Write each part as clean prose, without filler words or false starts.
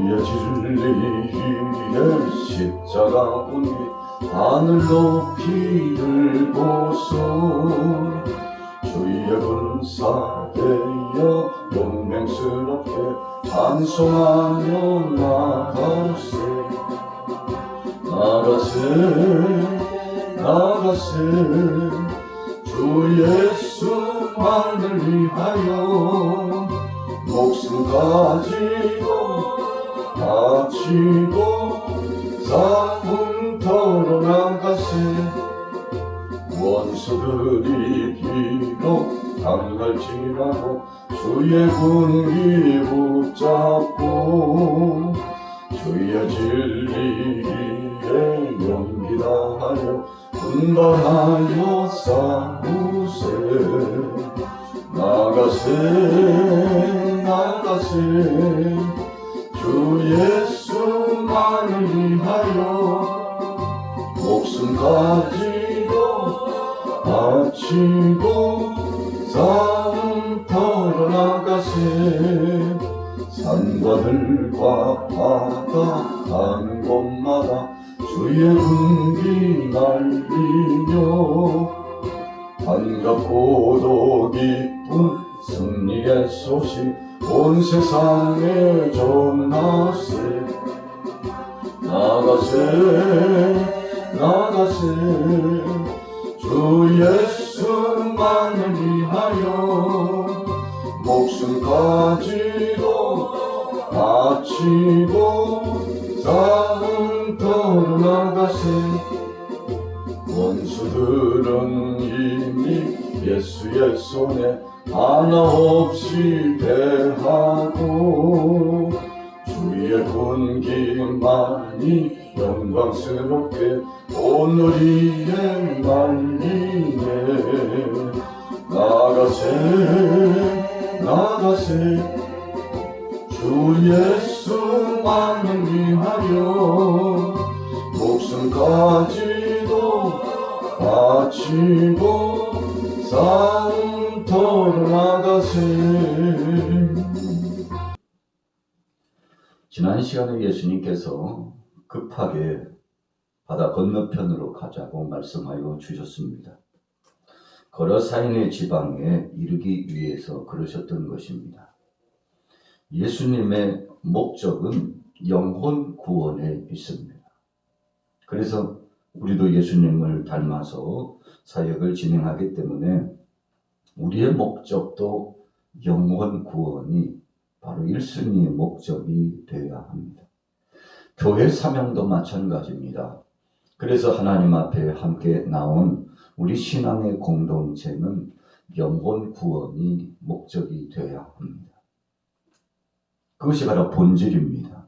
주의 진리의 십자가 운이 하늘 높이 들고서 주의 군사되어 용맹스럽게 찬송하며 나가세 주 예수만을 위하여 목숨까지도 바치고 싸움터로 나가세. 원수들이 비록 당할지라도 주의 군기 붙잡고 주의 진리에 용기 다하여 분발하여 싸우세. 나가세 주 예수만을 위하여 목숨까지도 바치고 싸움터로 나가세. 산과 들과 바다 가는 곳마다 주의 군기 날리며 반갑고도 기쁜 승리의 소식 온 세상에 전하세. 나가세 주 예수만을 위하여 목숨까지도 바치고 싸움터로 나가세. 원수들은 이미 예수의 손에 하나 없이 패하고 주의 군기만이 영광스럽게 오늘이에 날리네. 나가세 주 예수만을 위하여 목숨까지도 바치고 싸움터로 나가세. 지난 시간에 예수님께서 급하게 바다 건너편으로 가자고 말씀하여 주셨습니다. 거라사인의 지방에 이르기 위해서 그러셨던 것입니다. 예수님의 목적은 영혼 구원에 있습니다. 그래서 우리도 예수님을 닮아서 사역을 진행하기 때문에 우리의 목적도 영혼 구원이 바로 1순위의 목적이 되어야 합니다. 교회 사명도 마찬가지입니다. 그래서 하나님 앞에 함께 나온 우리 신앙의 공동체는 영혼 구원이 목적이 되어야 합니다. 그것이 바로 본질입니다.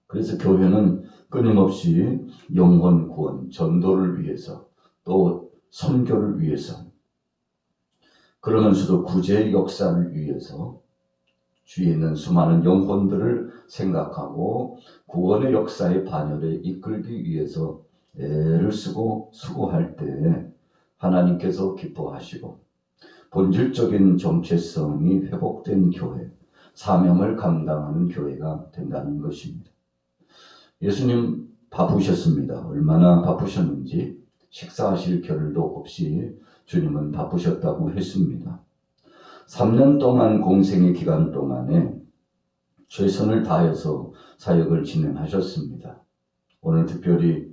그래서 교회는 끊임없이 영혼 구원, 전도를 위해서 또 선교를 위해서 그러면서도 구제의 역사를 위해서 주위에 있는 수많은 영혼들을 생각하고 구원의 역사의 반열에 이끌기 위해서 애를 쓰고 수고할 때 하나님께서 기뻐하시고 본질적인 정체성이 회복된 교회, 사명을 감당하는 교회가 된다는 것입니다. 예수님 바쁘셨습니다. 얼마나 바쁘셨는지 식사하실 겨를도 없이 주님은 바쁘셨다고 했습니다. 3년 동안 공생의 기간 동안에 최선을 다해서 사역을 진행하셨습니다. 오늘 특별히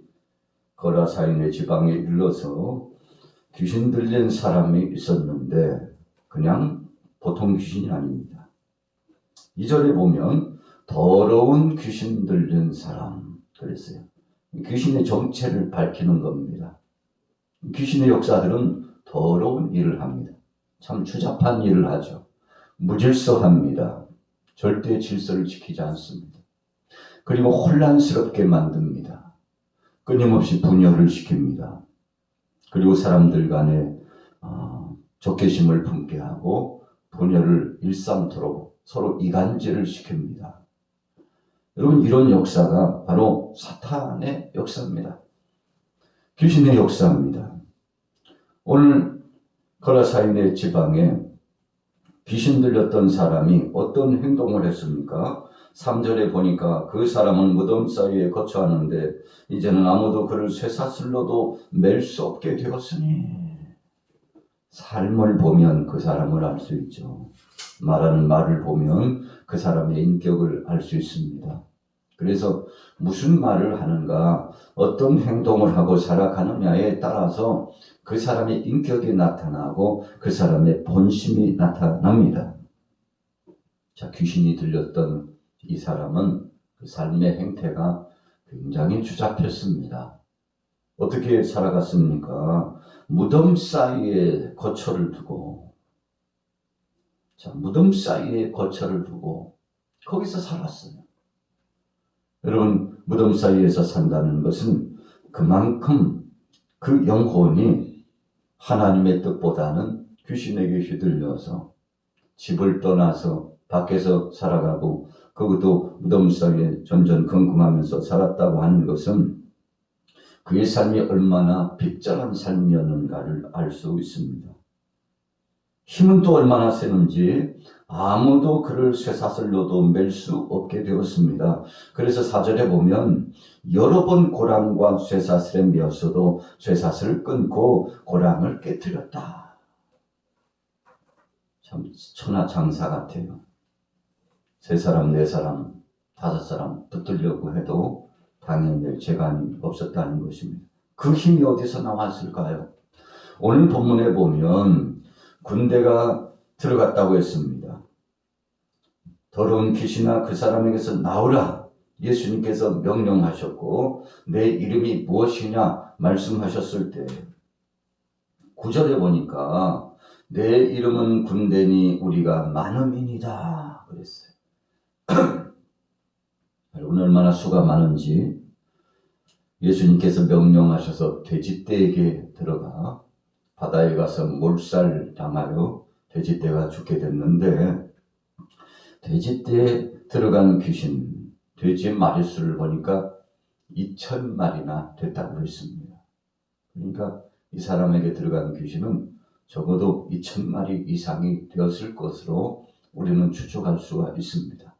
거라사인의 지방에 일러서 귀신 들린 사람이 있었는데 그냥 보통 귀신이 아닙니다. 2절에 보면 더러운 귀신 들린 사람 그랬어요. 귀신의 정체를 밝히는 겁니다. 귀신의 역사들은 더러운 일을 합니다. 참 추잡한 일을 하죠. 무질서합니다. 절대 질서를 지키지 않습니다. 그리고 혼란스럽게 만듭니다. 끊임없이 분열을 시킵니다. 그리고 사람들 간에 적개심을 품게 하고 분열을 일삼도록 서로 이간질을 시킵니다. 여러분, 이런 역사가 바로 사탄의 역사입니다. 귀신의 역사입니다. 오늘 거라사인의 지방에 귀신 들렸던 사람이 어떤 행동을 했습니까? 3절에 보니까 그 사람은 무덤 사이에 거처하는데 이제는 아무도 그를 쇠사슬로도 맬 수 없게 되었으니. 삶을 보면 그 사람을 알 수 있죠. 말하는 말을 보면 그 사람의 인격을 알 수 있습니다. 그래서 무슨 말을 하는가, 어떤 행동을 하고 살아가느냐에 따라서 그 사람의 인격이 나타나고 그 사람의 본심이 나타납니다. 자, 귀신이 들렸던 이 사람은 그 삶의 행태가 굉장히 추잡했습니다. 어떻게 살아갔습니까? 무덤 사이에 거처를 두고, 자, 무덤 사이에 거처를 두고 거기서 살았어요. 여러분, 무덤 사이에서 산다는 것은 그만큼 그 영혼이 하나님의 뜻보다는 귀신에게 휘둘려서 집을 떠나서 밖에서 살아가고 그것도 무덤 사이에 전전긍긍하면서 살았다고 하는 것은 그의 삶이 얼마나 빗절한 삶이었는가를 알 수 있습니다. 힘은 또 얼마나 세는지 아무도 그를 쇠사슬로도 맬 수 없게 되었습니다. 그래서 4절에 보면 여러 번 고랑과 쇠사슬에 매었어도 쇠사슬을 끊고 고랑을 깨뜨렸다. 참 천하장사 같아요. 3사람, 4사람, 5사람 붙들려고 해도 당연히 재간이 없었다는 것입니다. 그 힘이 어디서 나왔을까요? 오늘 본문에 보면 군대가 들어갔다고 했습니다. 더러운 귀신아 그 사람에게서 나오라 예수님께서 명령하셨고 내 이름이 무엇이냐 말씀하셨을 때 9절에 보니까 내 이름은 군대니 우리가 많음이니이다 그랬어요. 여러분 얼마나 수가 많은지 예수님께서 명령하셔서 돼지떼에게 들어가 바다에 가서 몰살 당하여 돼지떼가 죽게 됐는데 돼지떼에 들어간 귀신, 돼지 마리수를 보니까 2,000마리나 됐다고 했습니다. 그러니까 이 사람에게 들어간 귀신은 적어도 2,000마리 이상이 되었을 것으로 우리는 추측할 수가 있습니다.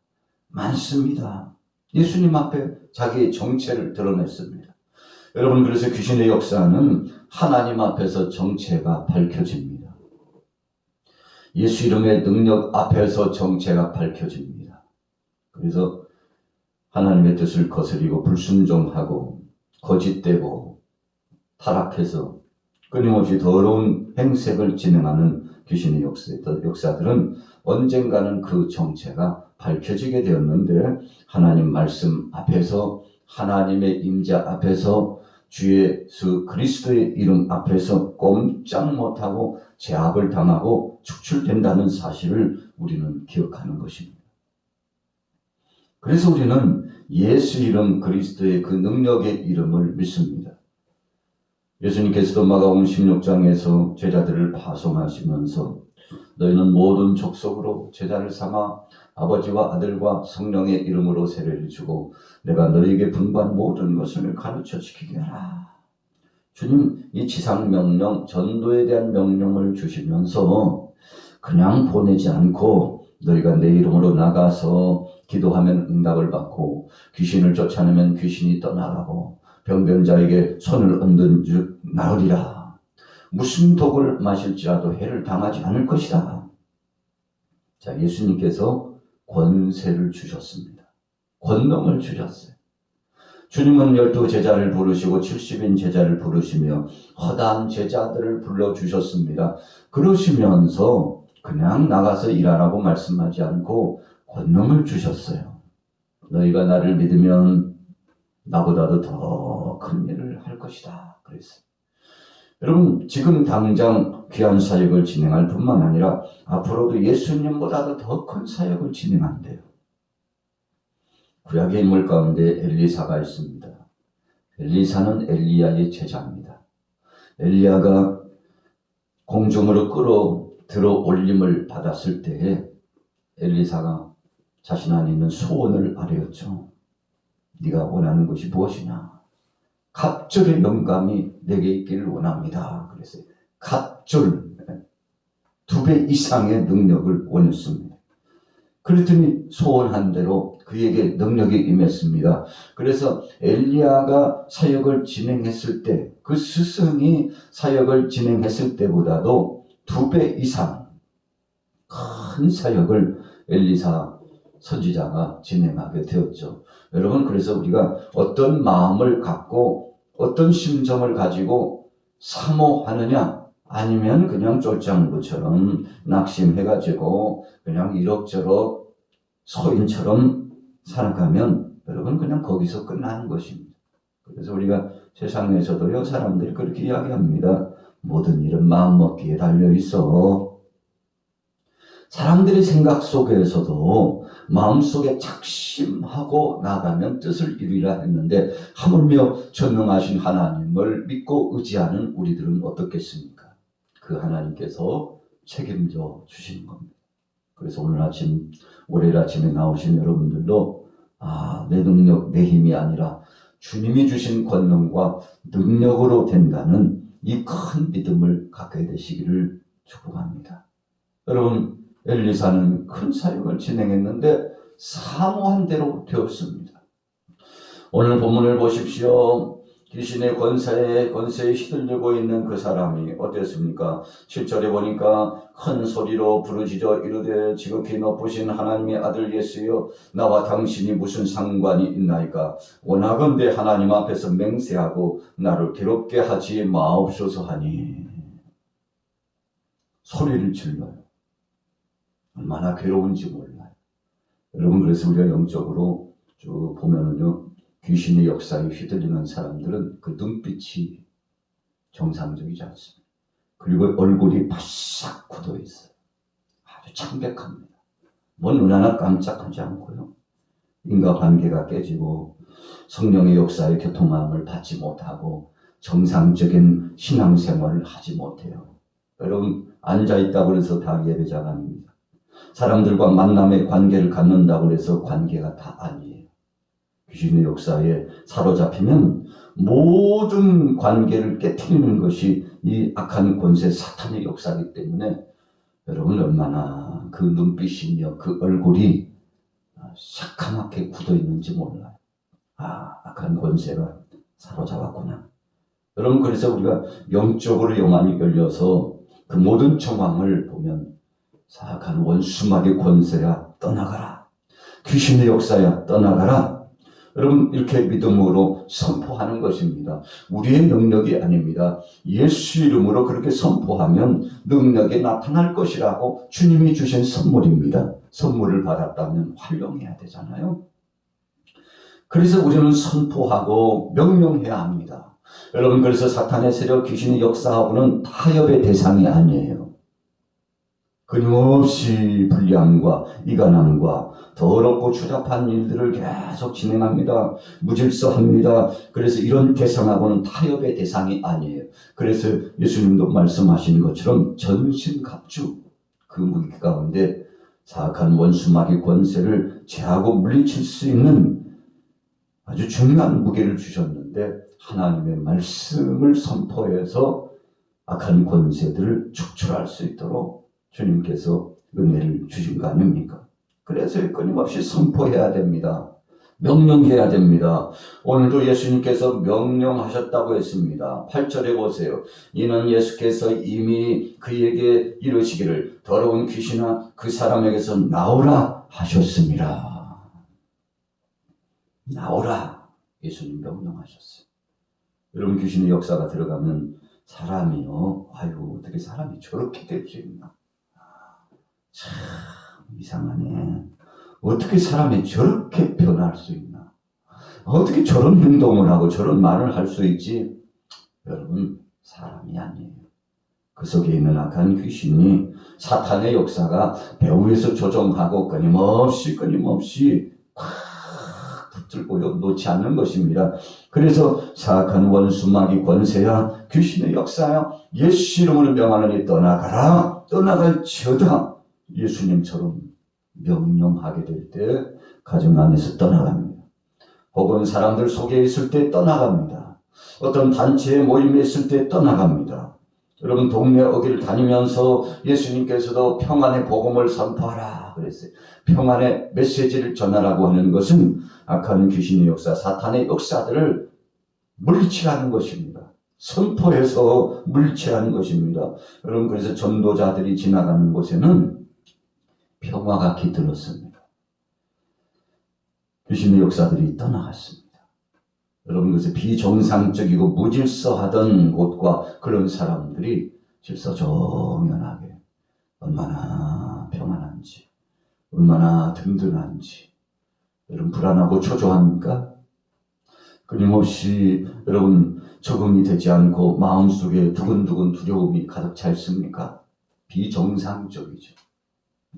많습니다. 예수님 앞에 자기의 정체를 드러냈습니다. 여러분 그래서 귀신의 역사는 하나님 앞에서 정체가 밝혀집니다. 예수 이름의 능력 앞에서 정체가 밝혀집니다. 그래서 하나님의 뜻을 거스리고 불순종하고 거짓되고 타락해서 끊임없이 더러운 행색을 진행하는 귀신의 역사들은 언젠가는 그 정체가 밝혀지게 되었는데 하나님 말씀 앞에서 하나님의 임재 앞에서 주 예수 그리스도의 이름 앞에서 꼼짝 못하고 제압을 당하고 축출된다는 사실을 우리는 기억하는 것입니다. 그래서 우리는 예수 이름 그리스도의 그 능력의 이름을 믿습니다. 예수님께서도 마가복음 16장에서 제자들을 파송하시면서 너희는 모든 족속으로 제자를 삼아 아버지와 아들과 성령의 이름으로 세례를 주고 내가 너희에게 분부한 모든 것을 가르쳐 지키게 하라. 주님 이 지상 명령, 전도에 대한 명령을 주시면서 그냥 보내지 않고 너희가 내 이름으로 나가서 기도하면 응답을 받고 귀신을 쫓아내면 귀신이 떠나가고 병든 자에게 손을 얹은 즉 나으리라. 무슨 독을 마실지라도 해를 당하지 않을 것이다. 자, 예수님께서 권세를 주셨습니다. 권능을 주셨어요. 주님은 12제자를 부르시고 70인 제자를 부르시며 허다한 제자들을 불러주셨습니다. 그러시면서 그냥 나가서 일하라고 말씀하지 않고 권능을 주셨어요. 너희가 나를 믿으면 나보다도 더 큰 일을 할 것이다. 그랬어요. 여러분 지금 당장 귀한 사역을 진행할 뿐만 아니라 앞으로도 예수님보다도 더 큰 사역을 진행한대요. 구약의 인물 가운데 엘리사가 있습니다. 엘리사는 엘리야의 제자입니다. 엘리야가 공중으로 들어 올림을 받았을 때에 엘리사가 자신 안에 있는 소원을 아뢰었죠. 네가 원하는 것이 무엇이냐? 갑절의 영감이 내게 있기를 원합니다. 그래서 갑절 2배 이상의 능력을 원했습니다. 그랬더니 소원한 대로 그에게 능력이 임했습니다. 그래서 엘리야가 사역을 진행했을 때, 그 스승이 사역을 진행했을 때보다도 2배 이상 큰 사역을 엘리사 선지자가 진행하게 되었죠. 여러분, 그래서 우리가 어떤 마음을 갖고 어떤 심정을 가지고 사모하느냐, 아니면 그냥 쫄장구처럼 낙심해가지고 그냥 이럭저럭 소인처럼 살아가면 여러분 그냥 거기서 끝나는 것입니다. 그래서 우리가 세상에서도요, 사람들이 그렇게 이야기합니다. 모든 일은 마음먹기에 달려있어. 사람들의 생각 속에서도 마음속에 작심하고 나가면 뜻을 이루리라 했는데, 하물며 전능하신 하나님을 믿고 의지하는 우리들은 어떻겠습니까? 그 하나님께서 책임져 주시는 겁니다. 그래서 오늘 아침, 월요일 아침에 나오신 여러분들도 내 능력, 내 힘이 아니라 주님이 주신 권능과 능력으로 된다는 이 큰 믿음을 갖게 되시기를 축복합니다. 여러분, 엘리사는 큰 사역을 진행했는데 사모한 대로 되었습니다. 오늘 본문을 보십시오. 귀신의 권세에 휘둘리고 있는 그 사람이 어땠습니까? 7절에 보니까 큰 소리로 부르짖어 이르되 지극히 높으신 하나님의 아들 예수여, 나와 당신이 무슨 상관이 있나이까? 원하건대 하나님 앞에서 맹세하고 나를 괴롭게 하지 마옵소서 하니. 소리를 질러요. 얼마나 괴로운지 몰라요. 여러분, 그래서 우리가 영적으로 쭉 보면은요, 귀신의 역사에 휘둘리는 사람들은 그 눈빛이 정상적이지 않습니다. 그리고 얼굴이 바싹 굳어 있어요. 아주 창백합니다. 눈 하나 깜짝하지 않고요. 인과관계가 깨지고 성령의 역사의 교통함을 받지 못하고 정상적인 신앙생활을 하지 못해요. 여러분, 앉아있다고 해서 다 예배자가 아닙니다. 사람들과 만남의 관계를 갖는다고 해서 관계가 다 아니에요. 귀신의 역사에 사로잡히면 모든 관계를 깨트리는 것이 이 악한 권세 사탄의 역사이기 때문에 여러분, 얼마나 그 눈빛이며 그 얼굴이 새카맣게 굳어 있는지 몰라요. 악한 권세가 사로잡았구나. 여러분, 그래서 우리가 영적으로 영안이 열려서 그 모든 정황을 보면 사악한 원수마귀 권세야 떠나가라. 귀신의 역사야 떠나가라. 여러분, 이렇게 믿음으로 선포하는 것입니다. 우리의 능력이 아닙니다. 예수 이름으로 그렇게 선포하면 능력이 나타날 것이라고 주님이 주신 선물입니다. 선물을 받았다면 활용해야 되잖아요. 그래서 우리는 선포하고 명령해야 합니다. 여러분, 그래서 사탄의 세력, 귀신의 역사하고는 타협의 대상이 아니에요. 끊임없이 불리함과 이간함과 더럽고 추잡한 일들을 계속 진행합니다. 무질서합니다. 그래서 이런 대상하고는 타협의 대상이 아니에요. 그래서 예수님도 말씀하신 것처럼 전신갑주, 그 무기 가운데 사악한 원수마귀 권세를 제하고 물리칠 수 있는 아주 중요한 무기를 주셨는데, 하나님의 말씀을 선포해서 악한 권세들을 축출할 수 있도록 주님께서 은혜를 주신 거 아닙니까? 그래서 끊임없이 선포해야 됩니다. 명령해야 됩니다. 오늘도 예수님께서 명령하셨다고 했습니다. 8절에 보세요. 이는 예수께서 이미 그에게 이르시기를 더러운 귀신아 그 사람에게서 나오라 하셨습니다. 나오라. 예수님 명령하셨어요. 여러분, 귀신의 역사가 들어가면 사람이요, 어떻게 사람이 저렇게 될 수 있나? 참 이상하네. 어떻게 사람이 저렇게 변할 수 있나? 어떻게 저런 행동을 하고 저런 말을 할 수 있지? 여러분, 사람이 아니에요. 그 속에 있는 악한 귀신이, 사탄의 역사가 배후에서 조종하고 끊임없이 팍 붙들고요, 놓지 않는 것입니다. 그래서 사악한 원수마귀 권세야, 귀신의 역사야, 예수 이름으로 명하노니 떠나가라. 떠나갈지어다. 예수님처럼 명령하게 될 때 가정 안에서 떠나갑니다. 혹은 사람들 속에 있을 때 떠나갑니다. 어떤 단체에 모임에 있을 때 떠나갑니다. 여러분, 동네 어귀를 다니면서 예수님께서도 평안의 복음을 선포하라. 그랬어요. 평안의 메시지를 전하라고 하는 것은 악한 귀신의 역사, 사탄의 역사들을 물리치라는 것입니다. 선포해서 물리치라는 것입니다. 여러분, 그래서 전도자들이 지나가는 곳에는 평화가 깃들었습니다. 귀신의 역사들이 떠나갔습니다. 여러분, 그래서 비정상적이고 무질서하던 곳과 그런 사람들이 질서정연하게 얼마나 평안한지, 얼마나 든든한지. 여러분, 불안하고 초조합니까? 끊임없이 여러분 적응이 되지 않고 마음속에 두근두근 두려움이 가득 차 있습니까? 비정상적이죠.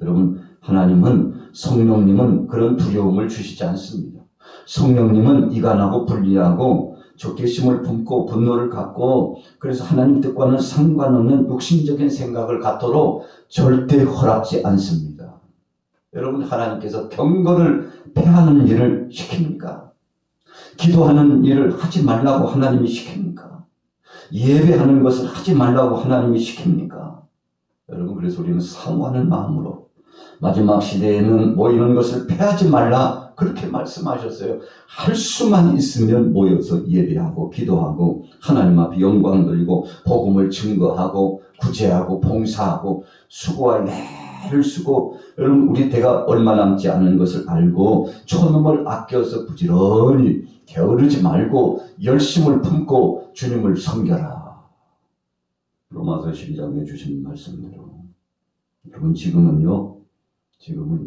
여러분, 하나님은, 성령님은 그런 두려움을 주시지 않습니다. 성령님은 이간하고 분리하고 적개심을 품고 분노를 갖고, 그래서 하나님 뜻과는 상관없는 육신적인 생각을 갖도록 절대 허락지 않습니다. 여러분, 하나님께서 경건을 패하는 일을 시킵니까? 기도하는 일을 하지 말라고 하나님이 시킵니까? 예배하는 것을 하지 말라고 하나님이 시킵니까? 여러분, 그래서 우리는 사모하는 마음으로 마지막 시대에는 모이는 것을 패하지 말라, 그렇게 말씀하셨어요. 할 수만 있으면 모여서 예배하고 기도하고 하나님 앞에 영광 돌리고 복음을 증거하고 구제하고 봉사하고 수고와 애를 쓰고, 여러분, 우리 때가 얼마 남지 않은 것을 알고 초놈을 아껴서 부지런히 게으르지 말고 열심을 품고 주님을 섬겨라. 로마서 12장에 주신 말씀대로 여러분, 지금은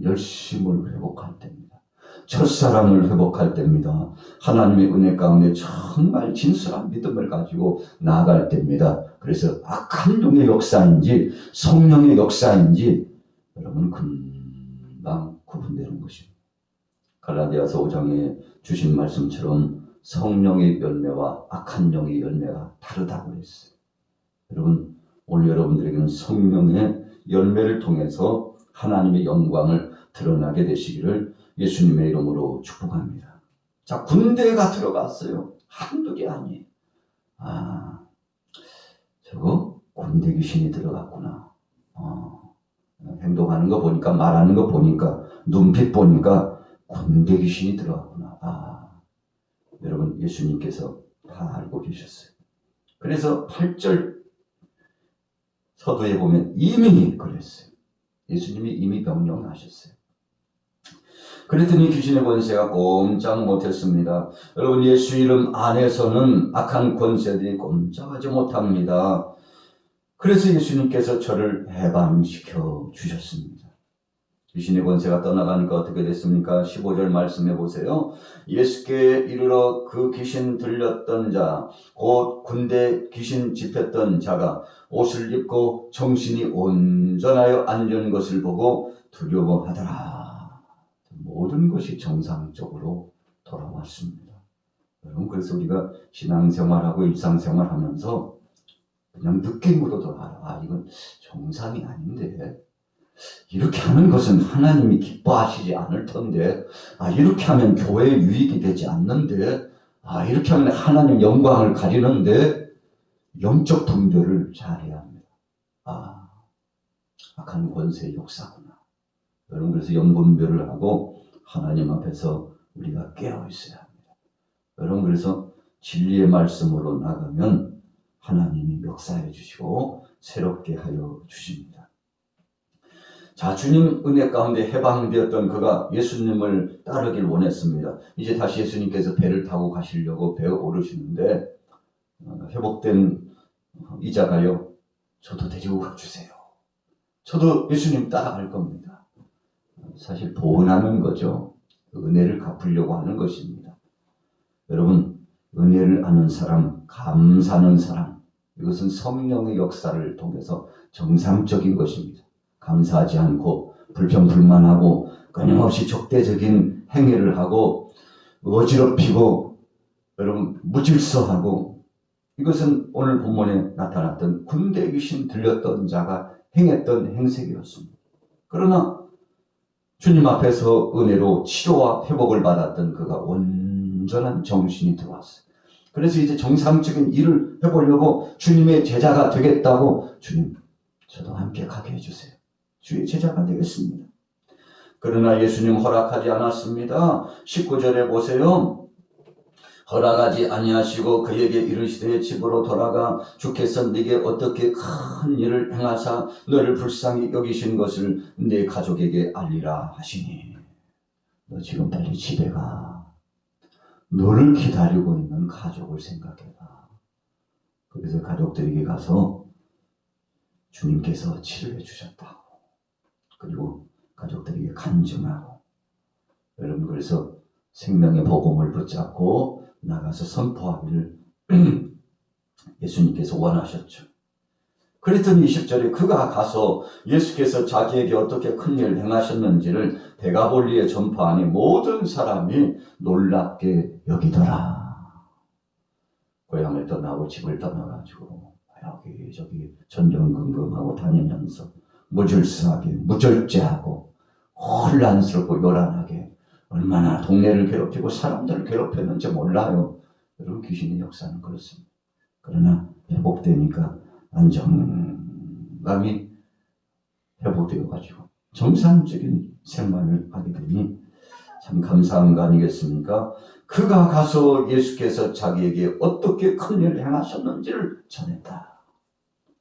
열심을 회복할 때입니다. 첫사랑을 회복할 때입니다. 하나님의 은혜 가운데 정말 진솔한 믿음을 가지고 나아갈 때입니다. 그래서 악한 영의 역사인지 성령의 역사인지 여러분 금방 구분되는 것입니다. 갈라디아서 5장에 주신 말씀처럼 성령의 열매와 악한 영의 열매가 다르다고 했어요. 여러분, 오늘 여러분들에게는 성령의 열매를 통해서 하나님의 영광을 드러나게 되시기를 예수님의 이름으로 축복합니다. 자, 군대가 들어갔어요. 한두 개 아니에요. 저거 군대 귀신이 들어갔구나. 행동하는 거 보니까, 말하는 거 보니까, 눈빛 보니까 군대 귀신이 들어갔구나. 여러분, 예수님께서 다 알고 계셨어요. 그래서 8절 서두에 보면 이미 그랬어요. 예수님이 이미 명령하셨어요. 그랬더니 귀신의 권세가 꼼짝 못했습니다. 여러분, 예수 이름 안에서는 악한 권세들이 꼼짝하지 못합니다. 그래서 예수님께서 저를 해방시켜 주셨습니다. 귀신의 권세가 떠나가니까 어떻게 됐습니까? 15절 말씀해 보세요. 예수께 이르러 그 귀신 들렸던 자, 곧 군대 귀신 집혔던 자가 옷을 입고 정신이 온전하여 앉은 것을 보고 두려워하더라. 모든 것이 정상적으로 돌아왔습니다. 여러분, 그래서 우리가 신앙생활하고 일상생활하면서 그냥 느낌으로 돌아가라. 이건 정상이 아닌데, 이렇게 하는 것은 하나님이 기뻐하시지 않을 텐데, 이렇게 하면 교회에 유익이 되지 않는데, 이렇게 하면 하나님 영광을 가리는데, 영적 분별을 잘해야 합니다. 악한 권세의 역사구나. 여러분, 그래서 영분별을 하고 하나님 앞에서 우리가 깨어 있어야 합니다. 여러분, 그래서 진리의 말씀으로 나가면 하나님이 역사해 주시고 새롭게 하여 주십니다. 자, 주님 은혜 가운데 해방되었던 그가 예수님을 따르길 원했습니다. 이제 다시 예수님께서 배를 타고 가시려고 배에 오르시는데 회복된 이자가요, 저도 데리고 가주세요. 저도 예수님 따라갈 겁니다. 사실 보은하는 거죠. 은혜를 갚으려고 하는 것입니다. 여러분, 은혜를 아는 사람, 감사하는 사람, 이것은 성령의 역사를 통해서 정상적인 것입니다. 감사하지 않고 불평불만하고 끊임없이 적대적인 행위를 하고 어지럽히고 여러분 무질서하고, 이것은 오늘 본문에 나타났던 군대 귀신 들렸던 자가 행했던 행색이었습니다. 그러나 주님 앞에서 은혜로 치료와 회복을 받았던 그가 온전한 정신이 들어왔어요. 그래서 이제 정상적인 일을 해보려고 주님의 제자가 되겠다고, 주님 저도 함께 가게 해주세요. 주의 제자가 되겠습니다. 그러나 예수님 허락하지 않았습니다. 19절에 보세요. 허락하지 아니하시고 그에게 이르시되 집으로 돌아가 주께서 네게 어떻게 큰 일을 행하사 너를 불쌍히 여기신 것을 네 가족에게 알리라 하시니 너 지금 빨리 집에 가. 너를 기다리고 있는 가족을 생각해봐. 그래서 가족들에게 가서 주님께서 치료해 주셨다고. 그리고 가족들에게 간증하고. 여러분 그래서 생명의 복음을 붙잡고 나가서 선포하기를 예수님께서 원하셨죠. 그랬더니 20절에 그가 가서 예수께서 자기에게 어떻게 큰 일을 행하셨는지를 데가볼리에 전파하니 모든 사람이 놀랍게 여기더라. 고향을 떠나고 집을 떠나가지고 여기저기 전전긍긍하고 다니면서 무질서하게 무절제하고 혼란스럽고 요란하게 얼마나 동네를 괴롭히고 사람들을 괴롭혔는지 몰라요. 여러분 귀신의 역사는 그렇습니다. 그러나 회복되니까 안정감이 회복되어가지고 정상적인 생활을 하게 되니 참 감사한 거 아니겠습니까? 그가 가서 예수께서 자기에게 어떻게 큰 일을 행하셨는지를 전했다.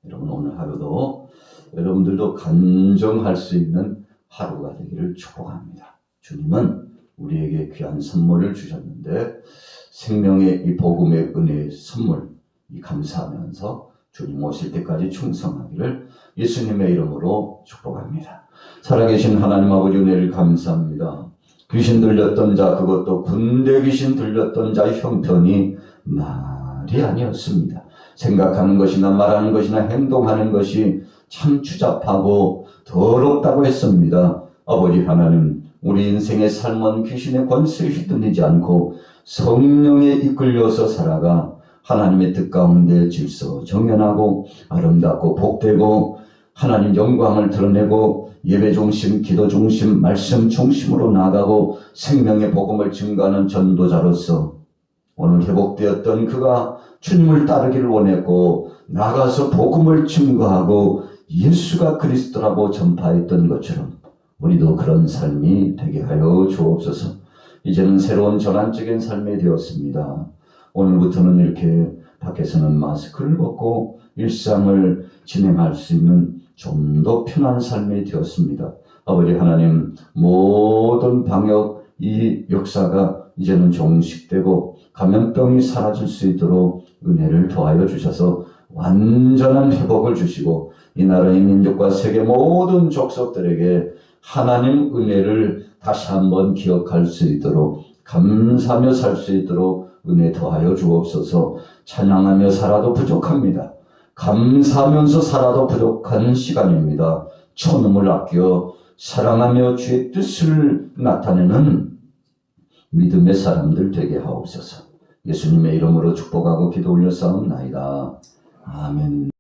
여러분 오늘 하루도 여러분들도 간증할 수 있는 하루가 되기를 축복합니다. 주님은 우리에게 귀한 선물을 주셨는데 생명의 이 복음의 은혜의 선물 이 감사하면서 주님 오실 때까지 충성하기를 예수님의 이름으로 축복합니다. 살아계신 하나님 아버지 은혜를 감사합니다. 귀신 들렸던 자 그것도 군대 귀신 들렸던 자의 형편이 말이 아니었습니다. 생각하는 것이나 말하는 것이나 행동하는 것이 참 추잡하고 더럽다고 했습니다. 아버지 하나님 우리 인생의 삶은 귀신의 권세에 휘둘리지 않고 성령에 이끌려서 살아가 하나님의 뜻 가운데 질서 정연하고 아름답고 복되고 하나님 영광을 드러내고 예배 중심, 기도 중심, 말씀 중심으로 나아가고 생명의 복음을 증거하는 전도자로서 오늘 회복되었던 그가 주님을 따르기를 원했고 나가서 복음을 증거하고 예수가 그리스도라고 전파했던 것처럼 우리도 그런 삶이 되게 하여 주옵소서. 이제는 새로운 전환적인 삶이 되었습니다. 오늘부터는 이렇게 밖에서는 마스크를 벗고 일상을 진행할 수 있는 좀 더 편한 삶이 되었습니다. 아버지 하나님 모든 방역 이 역사가 이제는 종식되고 감염병이 사라질 수 있도록 은혜를 더하여 주셔서 완전한 회복을 주시고 이 나라의 민족과 세계 모든 족속들에게 하나님 은혜를 다시 한번 기억할 수 있도록 감사하며 살 수 있도록 은혜 더하여 주옵소서. 찬양하며 살아도 부족합니다. 감사하면서 살아도 부족한 시간입니다. 천음을 아껴 사랑하며 주의 뜻을 나타내는 믿음의 사람들 되게 하옵소서. 예수님의 이름으로 축복하고 기도 올려 싸움나이다. 아멘.